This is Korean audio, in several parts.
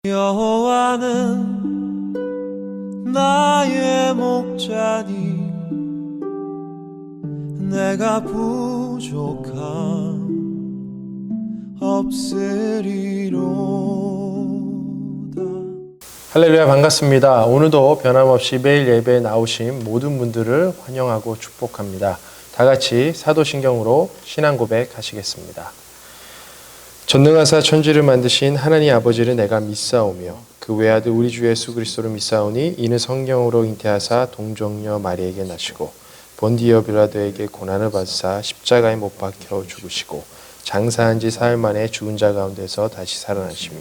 여호와는 나의 목자니 내가 부족함 없으리로다. 할렐루야, 반갑습니다. 오늘도 변함없이 매일 예배에 나오신 모든 분들을 환영하고 축복합니다. 다 같이 사도신경으로 신앙 고백 하시겠습니다. 전능하사 천지를 만드신 하나님 아버지를 내가 믿사오며 그 외아들 우리 주 예수 그리스도를 믿사오니 이는 성령으로 잉태하사 동정녀 마리에게 나시고 본디오 빌라도에게 고난을 받으사 십자가에 못 박혀 죽으시고 장사한 지 사흘 만에 죽은 자 가운데서 다시 살아나시며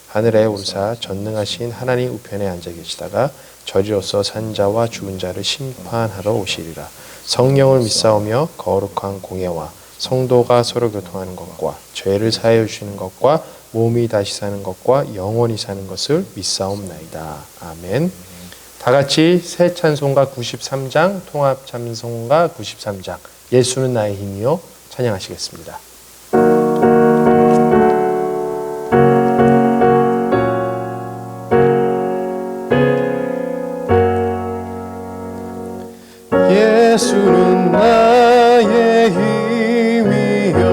하늘에 오르사 전능하신 하나님 우편에 앉아 계시다가 저리로서 산 자와 죽은 자를 심판하러 오시리라. 성령을 믿사오며 거룩한 공예와 성도가 서로 교통하는 것과 죄를 사하여 주시는 것과 몸이 다시 사는 것과 영원히 사는 것을 믿사옵나이다. 아멘. 다 같이 새 찬송가 93장, 통합 찬송가 93장, 예수는 나의 힘이요 찬양하시겠습니다. 예수는 나의 힘이요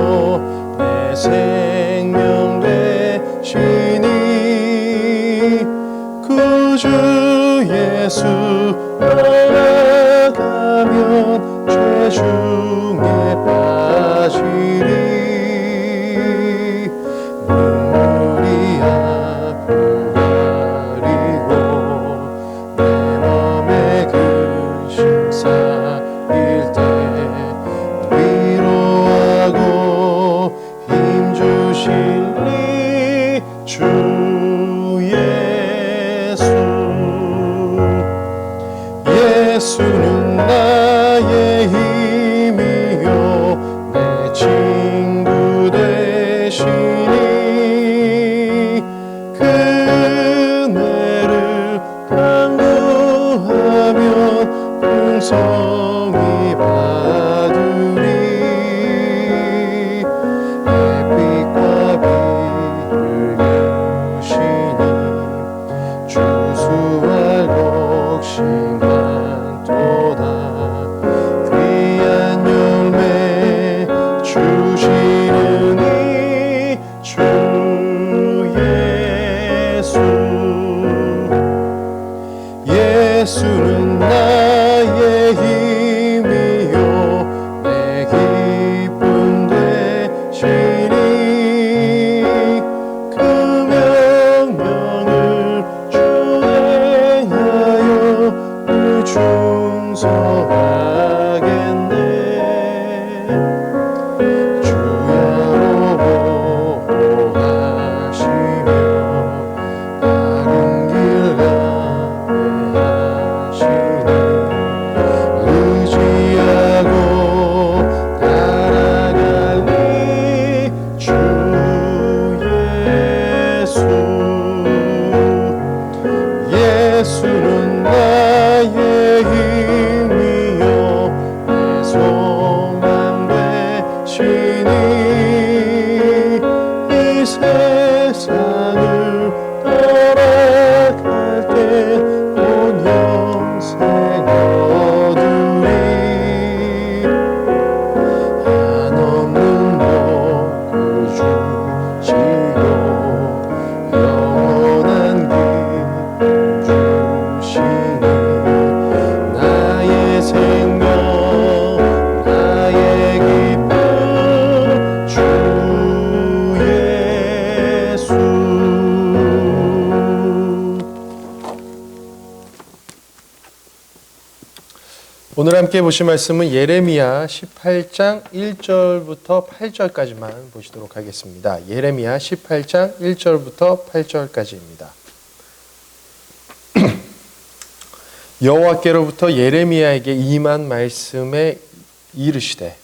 내 생명 되시니 구주 예수 따라가면 죄중에 빠지리. 눈물이 앞을 가리고 내 맘에 근심 쌓일 때 위로하고 힘 주시니 주 예수. 예수는 나의 힘이요 내 친구 되시니 그네를 당구하면 풍성히 받으리. 햇빛과 비를 겨우시니 주수할 곡식만 도다. 귀한 열매 주시는 이 주 예수. 예수는 나의 힘이요 내 기쁨 되시니 그 명령을 주행하여 늘 충성하겠네. 주야로 보호하시며 바른 길 가게 하시니 의지하고 따라가니 주 예수. 예수는 나의 힘이요 내 소망 되시니 이 세상을 떠나갈 때 온 영생 얻으리. 한없는 복을 주시고 영원한 기쁨 주시니 나의 생명 나의 기쁨 주 예수. 오늘 함께 보실 말씀은 예레미야 18장 1절부터 8절까지만 보시도록 하겠습니다. 예레미야 18장 1절부터 8절까지입니다. 여호와께로부터 예레미야에게 임한 말씀에 이르시되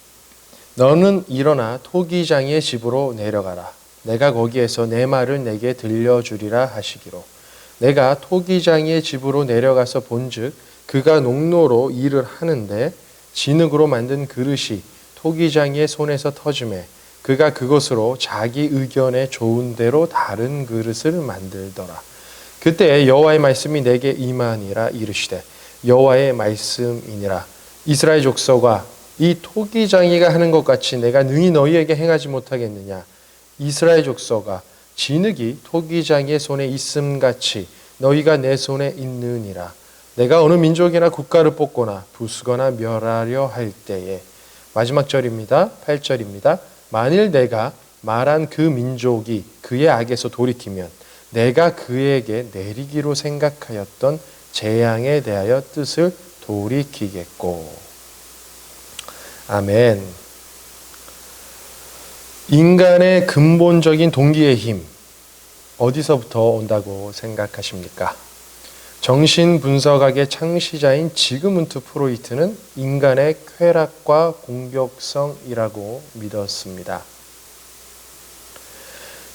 너는 일어나 토기장의 집으로 내려가라. 내가 거기에서 내 말을 내게 들려주리라 하시기로 내가 토기장의 집으로 내려가서 본즉 그가 농로로 일을 하는데 진흙으로 만든 그릇이 토기장의 손에서 터지매 그가 그것으로 자기 의견에 좋은 대로 다른 그릇을 만들더라. 그때 여호와의 말씀이 내게 임하니라 이르시되 여호와의 말씀이니라. 이스라엘 족속아, 이 토기장이가 하는 것 같이 내가 능히 너희에게 행하지 못하겠느냐. 이스라엘 족속아, 진흙이 토기장이의 손에 있음같이 너희가 내 손에 있느니라. 내가 어느 민족이나 국가를 뽑거나 부수거나 멸하려 할 때에, 마지막 절입니다. 8절입니다. 만일 내가 말한 그 민족이 그의 악에서 돌이키면 내가 그에게 내리기로 생각하였던 재앙에 대하여 뜻을 돌이키겠고. 아멘. 인간의 근본적인 동기의 힘, 어디서부터 온다고 생각하십니까? 정신분석학의 창시자인 지그문트 프로이트는 인간의 쾌락과 공격성이라고 믿었습니다.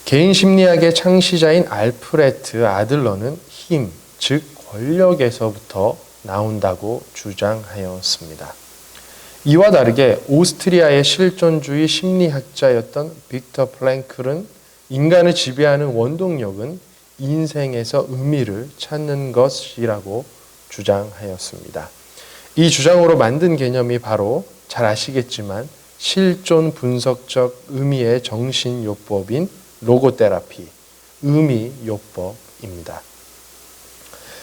개인심리학의 창시자인 알프레트 아들러는 힘, 즉 권력에서부터 나온다고 주장하였습니다. 이와 다르게 오스트리아의 실존주의 심리학자였던 빅터 프랭클은 인간을 지배하는 원동력은 인생에서 의미를 찾는 것이라고 주장하였습니다. 이 주장으로 만든 개념이 바로 잘 아시겠지만 실존 분석적 의미의 정신요법인 로고테라피, 의미요법입니다.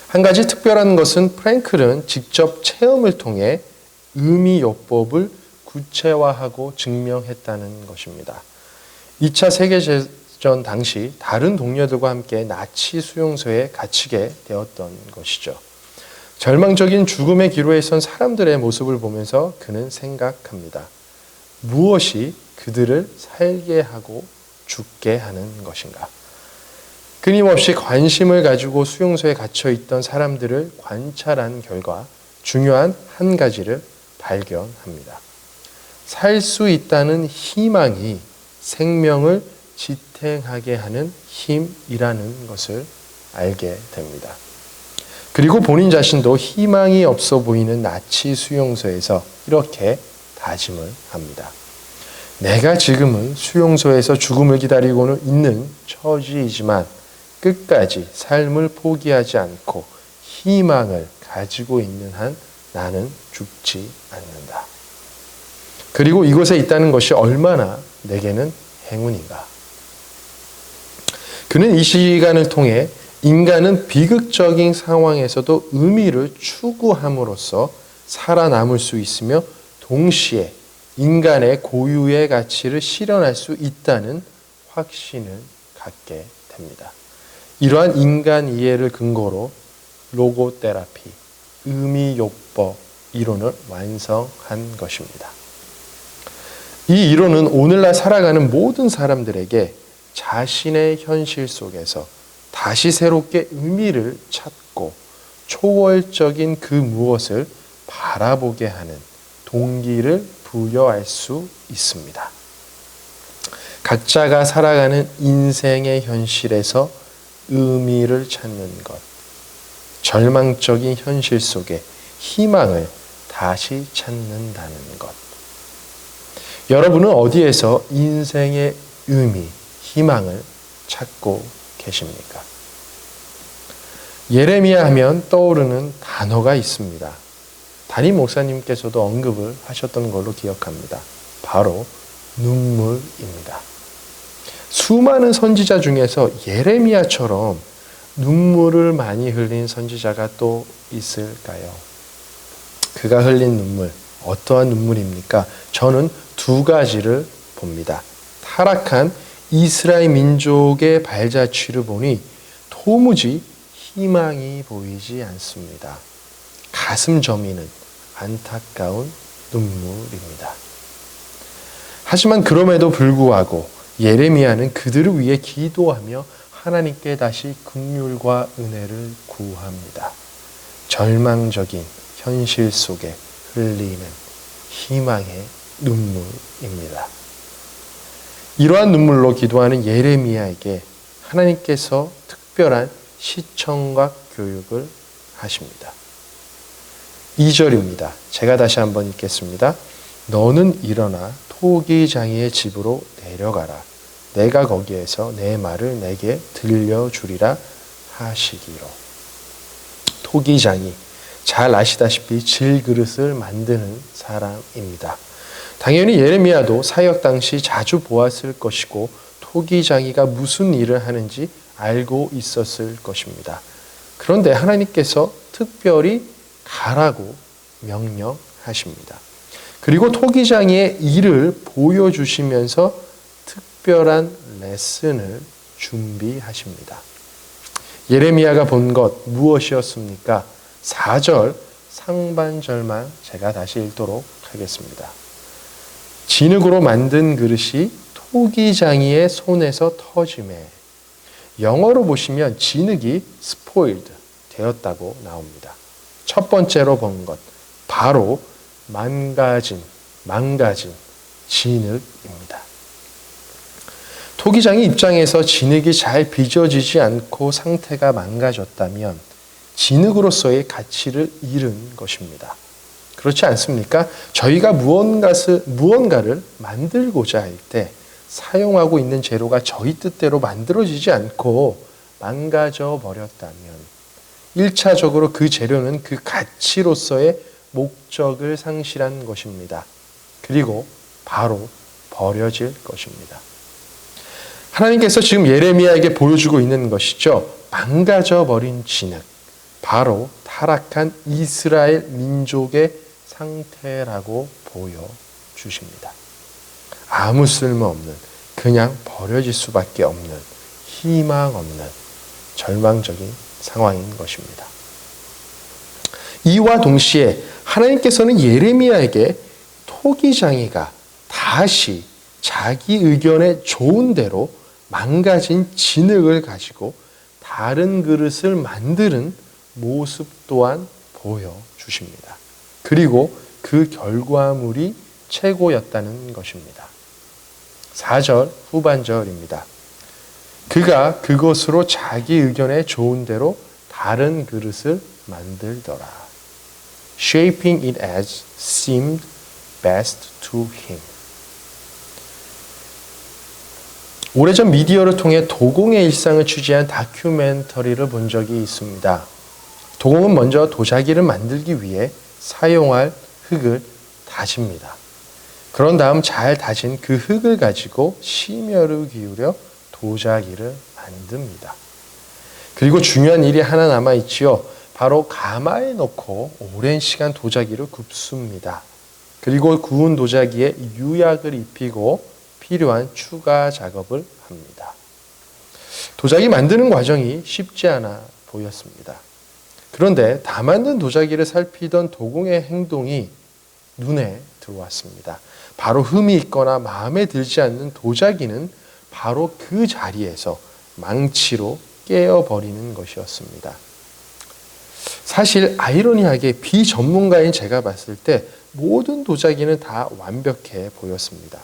한 가지 특별한 것은 프랭클은 직접 체험을 통해 의미요법을 구체화하고 증명했다는 것입니다. 2차 세계대전 당시 다른 동료들과 함께 나치 수용소에 갇히게 되었던 것이죠. 절망적인 죽음의 기로에 선 사람들의 모습을 보면서 그는 생각합니다. 무엇이 그들을 살게 하고 죽게 하는 것인가? 끊임없이 관심을 가지고 수용소에 갇혀 있던 사람들을 관찰한 결과 중요한 한 가지를 발견합니다. 살 수 있다는 희망이 생명을 지탱하게 하는 힘이라는 것을 알게 됩니다. 그리고 본인 자신도 희망이 없어 보이는 나치 수용소에서 이렇게 다짐을 합니다. 내가 지금은 수용소에서 죽음을 기다리고는 있는 처지이지만 끝까지 삶을 포기하지 않고 희망을 가지고 있는 한 나는 죽지 않는다. 그리고 이곳에 있다는 것이 얼마나 내게는 행운인가. 그는 이 시간을 통해 인간은 비극적인 상황에서도 의미를 추구함으로써 살아남을 수 있으며 동시에 인간의 고유의 가치를 실현할 수 있다는 확신을 갖게 됩니다. 이러한 인간 이해를 근거로 로고테라피, 의미요법 이론을 완성한 것입니다. 이 이론은 오늘날 살아가는 모든 사람들에게 자신의 현실 속에서 다시 새롭게 의미를 찾고 초월적인 그 무엇을 바라보게 하는 동기를 부여할 수 있습니다. 각자가 살아가는 인생의 현실에서 의미를 찾는 것, 절망적인 현실 속에 희망을 다시 찾는다는 것. 여러분은 어디에서 인생의 의미, 희망을 찾고 계십니까? 예레미야 하면 떠오르는 단어가 있습니다. 담임 목사님께서도 언급을 하셨던 걸로 기억합니다. 바로 눈물입니다. 수많은 선지자 중에서 예레미야처럼 눈물을 많이 흘린 선지자가 또 있을까요? 그가 흘린 눈물, 어떠한 눈물입니까? 저는 두 가지를 봅니다. 타락한 이스라엘 민족의 발자취를 보니 도무지 희망이 보이지 않습니다. 가슴 저미는 안타까운 눈물입니다. 하지만 그럼에도 불구하고 예레미야는 그들을 위해 기도하며 하나님께 다시 긍휼과 은혜를 구합니다. 절망적인 현실 속에 흘리는 희망의 눈물입니다. 이러한 눈물로 기도하는 예레미야에게 하나님께서 특별한 시청각 교육을 하십니다. 2절입니다. 제가 다시 한번 읽겠습니다. 너는 일어나 토기장이의 집으로 내려가라. 내가 거기에서 내 말을 내게 들려주리라 하시기로. 토기장이 잘 아시다시피 질그릇을 만드는 사람입니다. 당연히 예레미야도 사역 당시 자주 보았을 것이고 토기장이가 무슨 일을 하는지 알고 있었을 것입니다. 그런데 하나님께서 특별히 가라고 명령하십니다. 그리고 토기장이의 일을 보여주시면서 특별한 레슨을 준비하십니다. 예레미야가 본 것 무엇이었습니까? 4절 상반절만 제가 다시 읽도록 하겠습니다. 진흙으로 만든 그릇이 토기장이의 손에서 터지매. 영어로 보시면 진흙이 spoiled 되었다고 나옵니다. 첫 번째로 본 것 바로 망가진 진흙입니다. 토기장이 입장에서 진흙이 잘 빚어지지 않고 상태가 망가졌다면 진흙으로서의 가치를 잃은 것입니다. 그렇지 않습니까? 저희가 무언가를 만들고자 할 때 사용하고 있는 재료가 저희 뜻대로 만들어지지 않고 망가져 버렸다면 1차적으로 그 재료는 그 가치로서의 목적을 상실한 것입니다. 그리고 바로 버려질 것입니다. 하나님께서 지금 예레미야에게 보여주고 있는 것이죠. 망가져 버린 진흙. 바로 타락한 이스라엘 민족의 상태라고 보여주십니다. 아무 쓸모없는, 그냥 버려질 수밖에 없는, 희망 없는 절망적인 상황인 것입니다. 이와 동시에 하나님께서는 예레미야에게 토기장이가 다시 자기 의견에 좋은 대로 망가진 진흙을 가지고 다른 그릇을 만드는 모습 또한 보여주십니다. 그리고 그 결과물이 최고였다는 것입니다. 4절 후반절입니다. 그가 그것으로 자기 의견에 좋은 대로 다른 그릇을 만들더라. Shaping it as seemed best to him. 오래전 미디어를 통해 도공의 일상을 취재한 다큐멘터리를 본 적이 있습니다. 도공은 먼저 도자기를 만들기 위해 사용할 흙을 다집니다. 그런 다음 잘 다진 그 흙을 가지고 심혈을 기울여 도자기를 만듭니다. 그리고 중요한 일이 하나 남아있지요. 바로 가마에 넣고 오랜 시간 도자기를 굽습니다. 그리고 구운 도자기에 유약을 입히고 필요한 추가 작업을 합니다. 도자기 만드는 과정이 쉽지 않아 보였습니다. 그런데 다 만든 도자기를 살피던 도공의 행동이 눈에 들어왔습니다. 바로 흠이 있거나 마음에 들지 않는 도자기는 바로 그 자리에서 망치로 깨어버리는 것이었습니다. 사실 아이러니하게 비전문가인 제가 봤을 때 모든 도자기는 다 완벽해 보였습니다.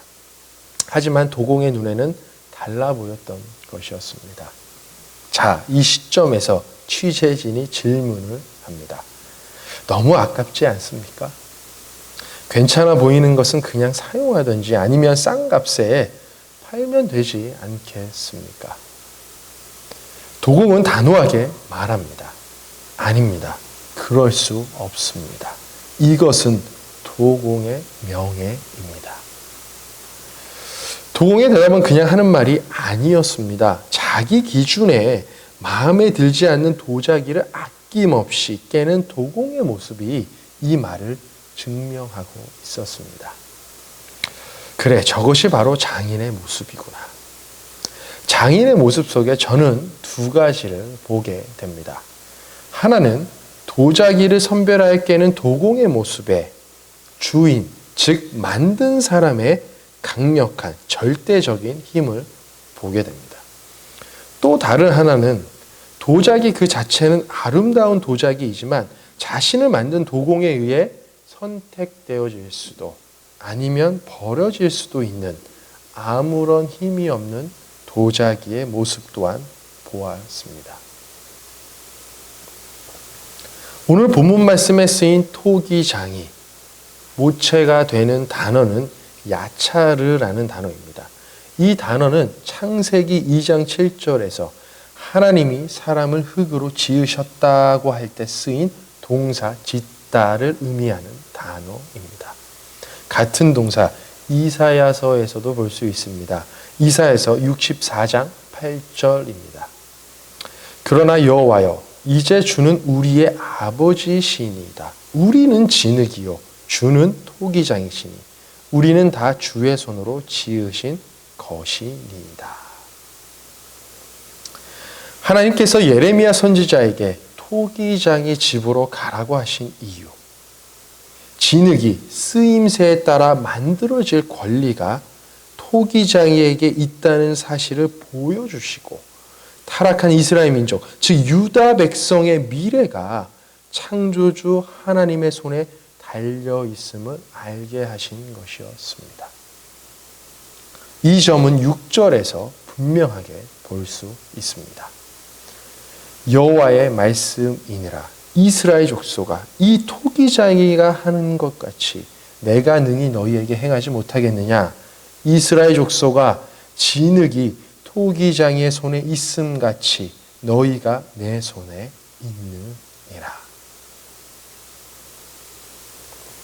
하지만 도공의 눈에는 달라 보였던 것이었습니다. 자, 이 시점에서 취재진이 질문을 합니다. 너무 아깝지 않습니까? 괜찮아 보이는 것은 그냥 사용하든지 아니면 싼 값에 팔면 되지 않겠습니까? 도공은 단호하게 말합니다. 아닙니다. 그럴 수 없습니다. 이것은 도공의 명예입니다. 도공의 대답은 그냥 하는 말이 아니었습니다. 자기 기준에 마음에 들지 않는 도자기를 아낌없이 깨는 도공의 모습이 이 말을 증명하고 있었습니다. 그래, 저것이 바로 장인의 모습이구나. 장인의 모습 속에 저는 두 가지를 보게 됩니다. 하나는 도자기를 선별하여 깨는 도공의 모습에 주인, 즉 만든 사람의 강력한 절대적인 힘을 보게 됩니다. 또 다른 하나는 도자기 그 자체는 아름다운 도자기이지만 자신을 만든 도공에 의해 선택되어질 수도 아니면 버려질 수도 있는 아무런 힘이 없는 도자기의 모습 또한 보았습니다. 오늘 본문 말씀에 쓰인 토기장이 모체가 되는 단어는 야차르라는 단어입니다. 이 단어는 창세기 2장 7절에서 하나님이 사람을 흙으로 지으셨다고 할 때 쓰인 동사 짓다를 의미하는 단어입니다. 같은 동사 이사야서에서도 볼 수 있습니다. 이사야서 64장 8절입니다. 그러나 여호와여 이제 주는 우리의 아버지시니이다. 우리는 진흙이요 주는 토기장이시니 우리는 다 주의 손으로 지으신 것이니이다. 하나님께서 예레미야 선지자에게 토기장의 집으로 가라고 하신 이유, 진흙이 쓰임새에 따라 만들어질 권리가 토기장이에게 있다는 사실을 보여주시고 타락한 이스라엘 민족, 즉 유다 백성의 미래가 창조주 하나님의 손에 달려 있음을 알게 하신 것이었습니다. 이 점은 6절에서 분명하게 볼 수 있습니다. 여호와의 말씀이니라 이스라엘 족속아 이 토기장이가 하는 것 같이 내가 능히 너희에게 행하지 못하겠느냐. 이스라엘 족속아 진흙이 토기장이의 손에 있음 같이 너희가 내 손에 있느니라.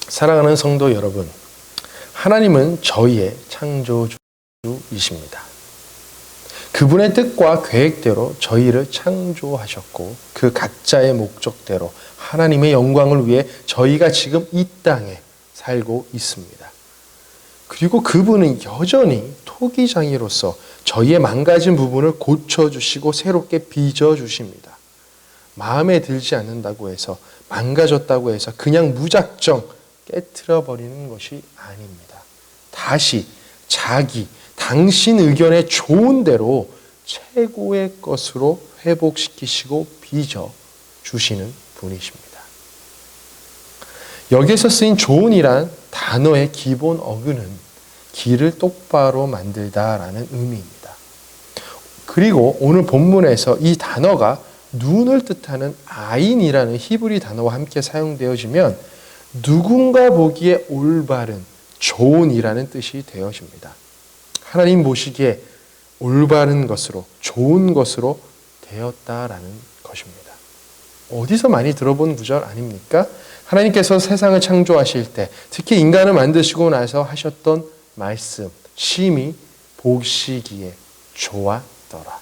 사랑하는 성도 여러분, 하나님은 저희의 창조주이십니다. 그분의 뜻과 계획대로 저희를 창조하셨고 그 각자의 목적대로 하나님의 영광을 위해 저희가 지금 이 땅에 살고 있습니다. 그리고 그분은 여전히 토기장이로서 저희의 망가진 부분을 고쳐주시고 새롭게 빚어주십니다. 마음에 들지 않는다고 해서 망가졌다고 해서 그냥 무작정 깨트려버리는 것이 아닙니다. 다시 당신 의견에 좋은 대로 최고의 것으로 회복시키시고 빚어주시는 분이십니다. 여기서 쓰인 좋은이란 단어의 기본 어근은 길을 똑바로 만들다라는 의미입니다. 그리고 오늘 본문에서 이 단어가 눈을 뜻하는 아인이라는 히브리 단어와 함께 사용되어지면 누군가 보기에 올바른 좋은이라는 뜻이 되어집니다. 하나님 보시기에 올바른 것으로 좋은 것으로 되었다라는 것입니다. 어디서 많이 들어본 구절 아닙니까? 하나님께서 세상을 창조하실 때 특히 인간을 만드시고 나서 하셨던 말씀, 심히 보시기에 좋았더라.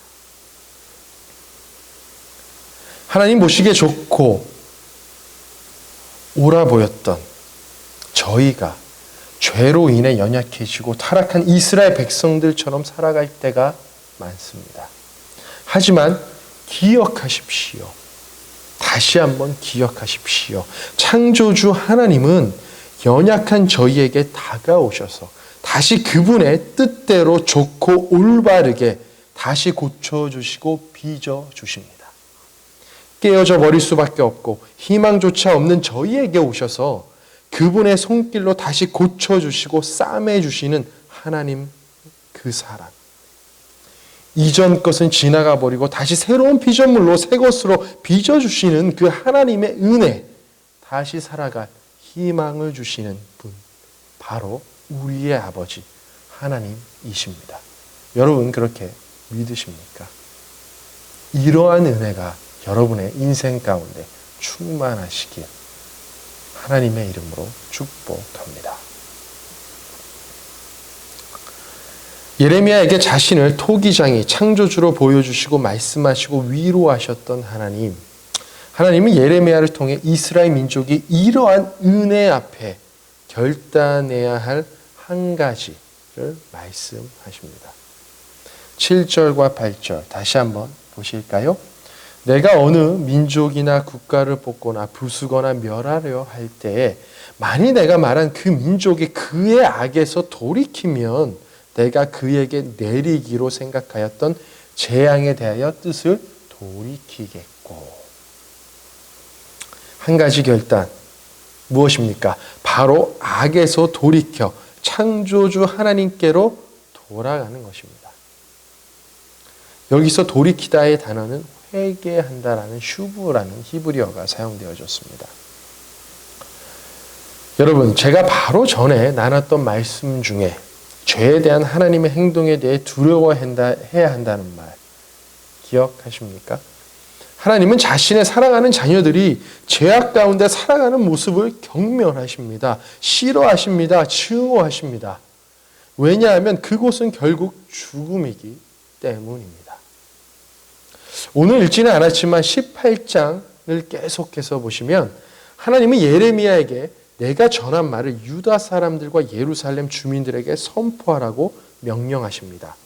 하나님 보시기에 좋고 옳아 보였던 저희가 죄로 인해 연약해지고 타락한 이스라엘 백성들처럼 살아갈 때가 많습니다. 하지만 기억하십시오. 다시 한번 기억하십시오. 창조주 하나님은 연약한 저희에게 다가오셔서 다시 그분의 뜻대로 좋고 올바르게 다시 고쳐주시고 빚어주십니다. 깨어져 버릴 수밖에 없고 희망조차 없는 저희에게 오셔서 그분의 손길로 다시 고쳐주시고 싸매주시는 하나님 그 사랑. 이전 것은 지나가 버리고 다시 새로운 피조물로 새 것으로 빚어주시는 그 하나님의 은혜, 다시 살아갈 희망을 주시는 분, 바로 우리의 아버지 하나님이십니다. 여러분 그렇게 믿으십니까? 이러한 은혜가 여러분의 인생 가운데 충만하시길 하나님의 이름으로 축복합니다. 예레미야에게 자신을 토기장이 창조주로 보여주시고 말씀하시고 위로하셨던 하나님. 하나님은 예레미야를 통해 이스라엘 민족이 이러한 은혜 앞에 결단해야 할 한 가지를 말씀하십니다. 7절과 8절 다시 한번 보실까요? 내가 어느 민족이나 국가를 뽑거나 부수거나 멸하려 할 때에 만일 내가 말한 그 민족이 그의 악에서 돌이키면 내가 그에게 내리기로 생각하였던 재앙에 대하여 뜻을 돌이키겠고. 한 가지 결단 무엇입니까? 바로 악에서 돌이켜 창조주 하나님께로 돌아가는 것입니다. 여기서 돌이키다의 단어는 회개한다라는 슈브라는 히브리어가 사용되어졌습니다. 여러분, 제가 바로 전에 나눴던 말씀 중에 죄에 대한 하나님의 행동에 대해 두려워해야 한다는 말 기억하십니까? 하나님은 자신의 사랑하는 자녀들이 죄악 가운데 살아가는 모습을 경멸하십니다. 싫어하십니다. 증오하십니다. 왜냐하면 그곳은 결국 죽음이기 때문입니다. 오늘 읽지는 않았지만 18장을 계속해서 보시면 하나님은 예레미야에게 내가 전한 말을 유다 사람들과 예루살렘 주민들에게 선포하라고 명령하십니다.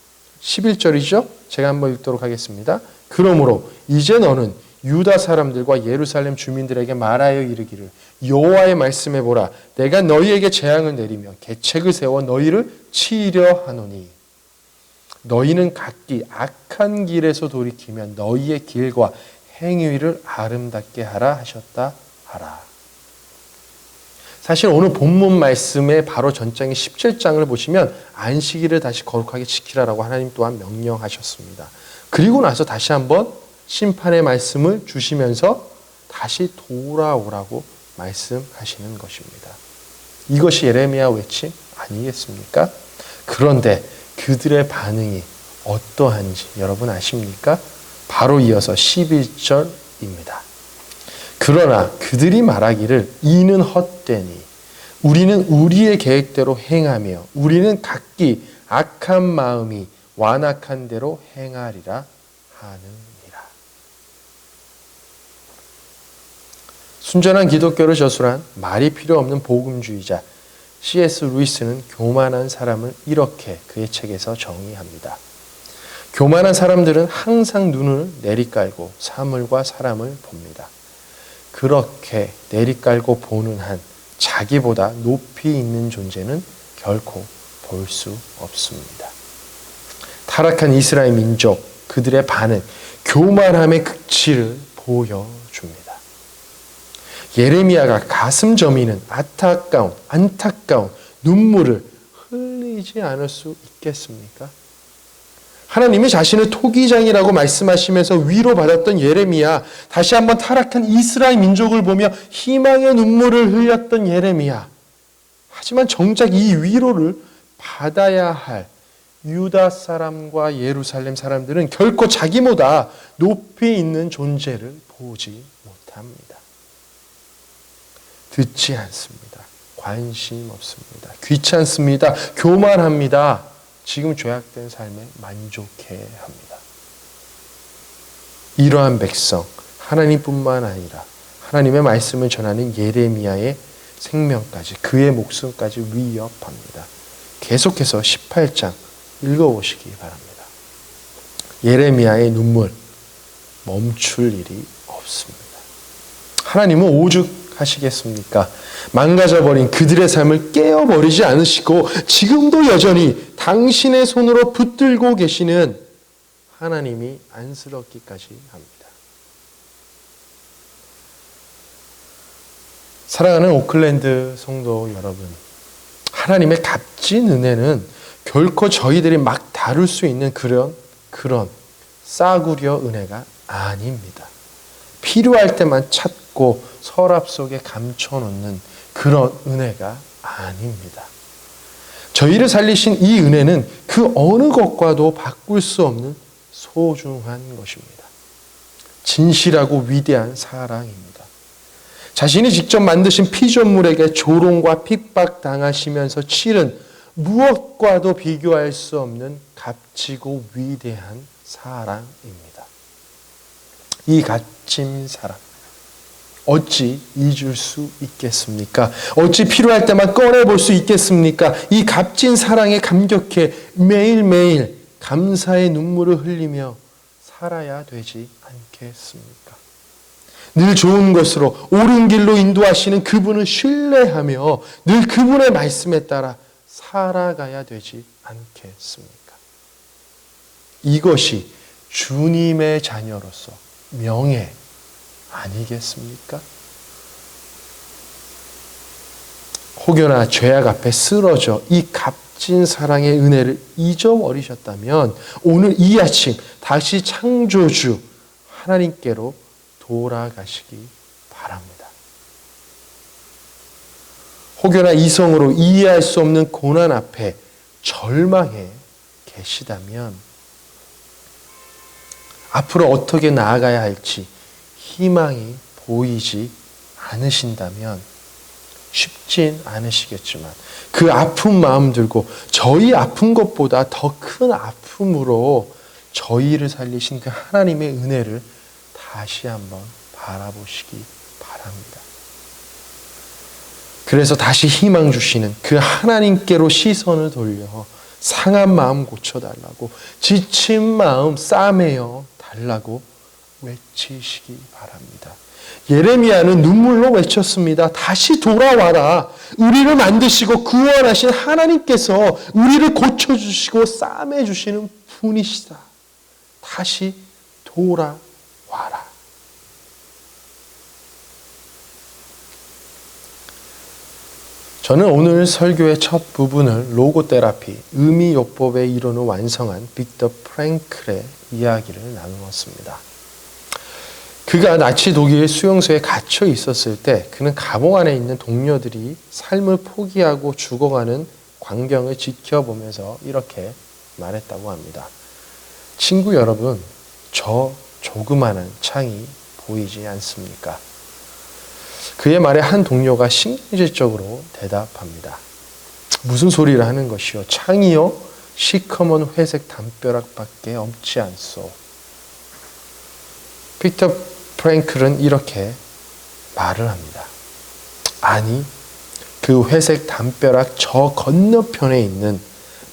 11절이죠? 제가 한번 읽도록 하겠습니다. 그러므로 이제 너는 유다 사람들과 예루살렘 주민들에게 말하여 이르기를 여호와의 말씀해 보라. 내가 너희에게 재앙을 내리며 계책을 세워 너희를 치려 하노니 너희는 각기 악한 길에서 돌이키며 너희의 길과 행위를 아름답게 하라 하셨다 하라. 사실 오늘 본문 말씀의 바로 전장인 17장을 보시면 안식일을 다시 거룩하게 지키라라고 하나님 또한 명령하셨습니다. 그리고 나서 다시 한번 심판의 말씀을 주시면서 다시 돌아오라고 말씀하시는 것입니다. 이것이 예레미야 외침 아니겠습니까? 그런데 그들의 반응이 어떠한지 여러분 아십니까? 바로 이어서 11절입니다. 그러나 그들이 말하기를 이는 헛되니 우리는 우리의 계획대로 행하며 우리는 각기 악한 마음이 완악한 대로 행하리라 하느니라. 순전한 기독교를 저술한 말이 필요 없는 복음주의자 C.S. 루이스는 교만한 사람을 이렇게 그의 책에서 정의합니다. 교만한 사람들은 항상 눈을 내리깔고 사물과 사람을 봅니다. 그렇게 내리깔고 보는 한 자기보다 높이 있는 존재는 결코 볼 수 없습니다. 타락한 이스라엘 민족, 그들의 반응, 교만함의 극치를 보여줍니다. 예레미야가 가슴 저미는 안타까운 눈물을 흘리지 않을 수 있겠습니까? 하나님이 자신을 토기장이라고 말씀하시면서 위로받았던 예레미야, 다시 한번 타락한 이스라엘 민족을 보며 희망의 눈물을 흘렸던 예레미야. 하지만 정작 이 위로를 받아야 할 유다 사람과 예루살렘 사람들은 결코 자기보다 높이 있는 존재를 보지 못합니다. 듣지 않습니다. 관심 없습니다. 귀찮습니다. 교만합니다. 지금 죄악된 삶에 만족해 합니다. 이러한 백성, 하나님뿐만 아니라 하나님의 말씀을 전하는 예레미야의 생명까지, 그의 목숨까지 위협합니다. 계속해서 18장 읽어보시기 바랍니다. 예레미야의 눈물 멈출 일이 없습니다. 하나님은 오죽하시겠습니까? 망가져버린 그들의 삶을 깨어버리지 않으시고 지금도 여전히 당신의 손으로 붙들고 계시는 하나님이 안쓰럽기까지 합니다. 사랑하는 오클랜드 성도 여러분, 하나님의 값진 은혜는 결코 저희들이 막 다룰 수 있는 그런 싸구려 은혜가 아닙니다. 필요할 때만 찾고 서랍 속에 감춰놓는 그런 은혜가 아닙니다. 저희를 살리신 이 은혜는 그 어느 것과도 바꿀 수 없는 소중한 것입니다. 진실하고 위대한 사랑입니다. 자신이 직접 만드신 피조물에게 조롱과 핍박당하시면서 치른 무엇과도 비교할 수 없는 값지고 위대한 사랑입니다. 이 값진 사랑 어찌 잊을 수 있겠습니까? 어찌 필요할 때만 꺼내볼 수 있겠습니까? 이 값진 사랑에 감격해 매일매일 감사의 눈물을 흘리며 살아야 되지 않겠습니까? 늘 좋은 것으로 옳은 길로 인도하시는 그분을 신뢰하며 늘 그분의 말씀에 따라 살아가야 되지 않겠습니까? 이것이 주님의 자녀로서 명예 아니겠습니까? 혹여나 죄악 앞에 쓰러져 이 값진 사랑의 은혜를 잊어버리셨다면 오늘 이 아침 다시 창조주 하나님께로 돌아가시기 바랍니다. 혹여나 이성으로 이해할 수 없는 고난 앞에 절망해 계시다면 앞으로 어떻게 나아가야 할지 희망이 보이지 않으신다면 쉽진 않으시겠지만 그 아픈 마음 들고 저희 아픈 것보다 더 큰 아픔으로 저희를 살리신 그 하나님의 은혜를 다시 한번 바라보시기 바랍니다. 그래서 다시 희망 주시는 그 하나님께로 시선을 돌려 상한 마음 고쳐달라고, 지친 마음 싸매어 달라고 외치시기 바랍니다. 예레미야는 눈물로 외쳤습니다. 다시 돌아와라. 우리를 만드시고 구원하신 하나님께서 우리를 고쳐주시고 싸매주시는 분이시다. 다시 돌아와라. 저는 오늘 설교의 첫 부분을 로고테라피, 의미요법의 이론을 완성한 빅터 프랭클의 이야기를 나누었습니다. 그가 나치 독일 수용소에 갇혀 있었을 때 그는 감옥 안에 있는 동료들이 삶을 포기하고 죽어가는 광경을 지켜보면서 이렇게 말했다고 합니다. 친구 여러분, 저 조그마한 창이 보이지 않습니까? 그의 말에 한 동료가 신경질적으로 대답합니다. 무슨 소리를 하는 것이요? 창이요? 시커먼 회색 담벼락밖에 없지 않소. 빅터 프랭클은 이렇게 말을 합니다. 아니, 그 회색 담벼락 저 건너편에 있는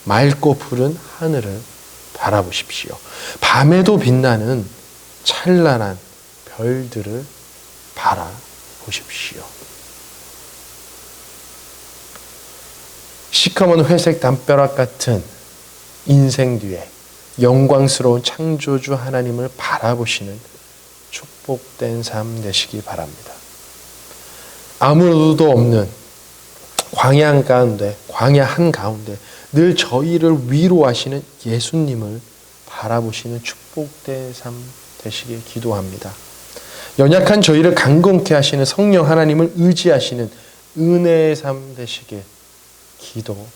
맑고 푸른 하늘을 바라보십시오. 밤에도 빛나는 찬란한 별들을 바라보십시오. 시커먼 회색 담벼락 같은 인생 뒤에 영광스러운 창조주 하나님을 바라보시는 축복된 삶 되시기 바랍니다. 아무도 없는 광야 한가운데 늘 저희를 위로하시는 예수님을 바라보시는 축복된 삶 되시길 기도합니다. 연약한 저희를 강건케 하시는 성령 하나님을 의지하시는 은혜의 삶 되시길 기도합니다.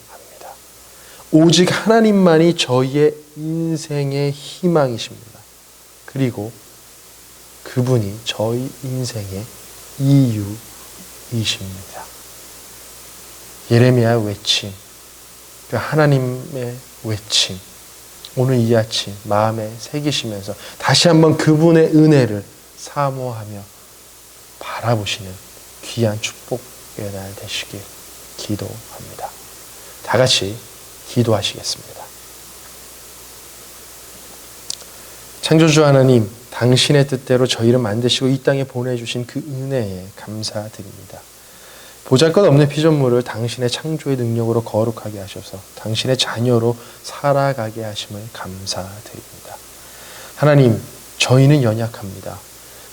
오직 하나님만이 저희의 인생의 희망이십니다. 그리고 그분이 저희 인생의 이유이십니다. 예레미야의 외침, 그 하나님의 외침, 오늘 이 아침 마음에 새기시면서 다시 한번 그분의 은혜를 사모하며 바라보시는 귀한 축복의 날 되시길 기도합니다. 다 같이 기도하시겠습니다. 창조주 하나님, 당신의 뜻대로 저희를 만드시고 이 땅에 보내주신 그 은혜에 감사드립니다. 보잘것없는 피조물을 당신의 창조의 능력으로 거룩하게 하셔서 당신의 자녀로 살아가게 하심을 감사드립니다. 하나님, 저희는 연약합니다.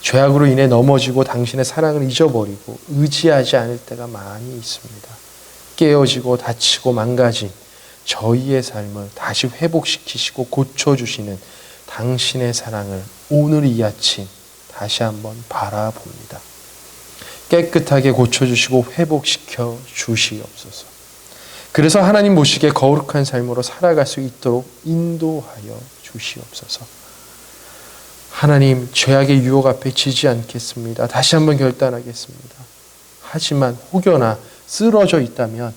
죄악으로 인해 넘어지고 당신의 사랑을 잊어버리고 의지하지 않을 때가 많이 있습니다. 깨어지고 다치고 망가진 저희의 삶을 다시 회복시키시고 고쳐주시는 당신의 사랑을 오늘 이 아침 다시 한번 바라봅니다. 깨끗하게 고쳐주시고 회복시켜 주시옵소서. 그래서 하나님 보시기에 거룩한 삶으로 살아갈 수 있도록 인도하여 주시옵소서. 하나님, 죄악의 유혹 앞에 지지 않겠습니다. 다시 한번 결단하겠습니다. 하지만 혹여나 쓰러져 있다면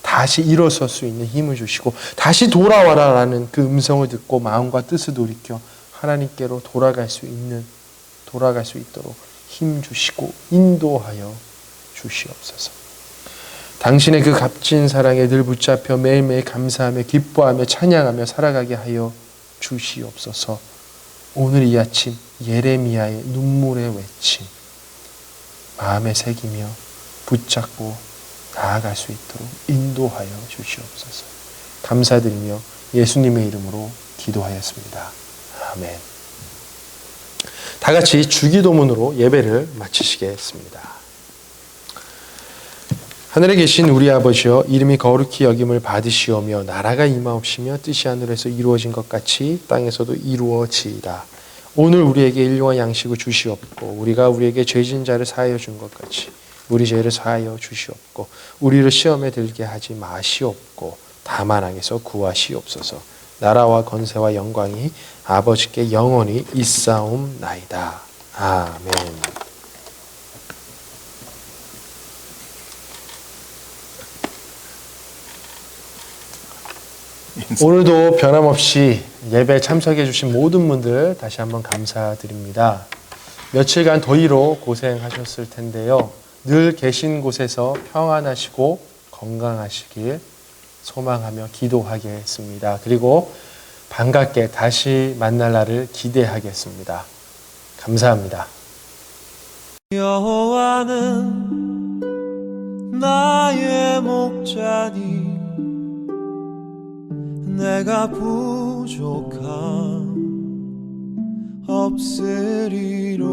다시 일어설 수 있는 힘을 주시고 다시 돌아와라라는 그 음성을 듣고 마음과 뜻을 돌이켜 하나님께로 돌아갈 수 있도록 힘 주시고 인도하여 주시옵소서. 당신의 그 값진 사랑에 늘 붙잡혀 매일매일 감사하며 기뻐하며 찬양하며 살아가게 하여 주시옵소서. 오늘 이 아침 예레미야의 눈물의 외침 마음에 새기며 붙잡고 나아갈 수 있도록 인도하여 주시옵소서. 감사드리며 예수님의 이름으로 기도하였습니다. 아멘. 다 같이 주기도문으로 예배를 마치시겠습니다. 하늘에 계신 우리 아버지여, 이름이 거룩히 여김을 받으시오며 나라가 임하옵시며 뜻이 하늘에서 이루어진 것 같이 땅에서도 이루어지이다. 오늘 우리에게 일용할 양식을 주시옵고 우리가 우리에게 죄진 자를 사하여 준 것 같이 우리 죄를 사하여 주시옵고 우리를 시험에 들게 하지 마시옵고 다만 악에서 구하시옵소서. 나라와 권세와 영광이 아버지께 영원히 있사옵나이다. 아멘. 오늘도 변함없이 예배 참석해 주신 모든 분들 다시 한번 감사드립니다. 며칠간 더위로 고생하셨을 텐데요. 늘 계신 곳에서 평안하시고 건강하시길 소망하며 기도하겠습니다. 그리고 반갑게 다시 만날 날을 기대하겠습니다. 감사합니다. 여호와는 나의 목자니 내가 부족함 없으리로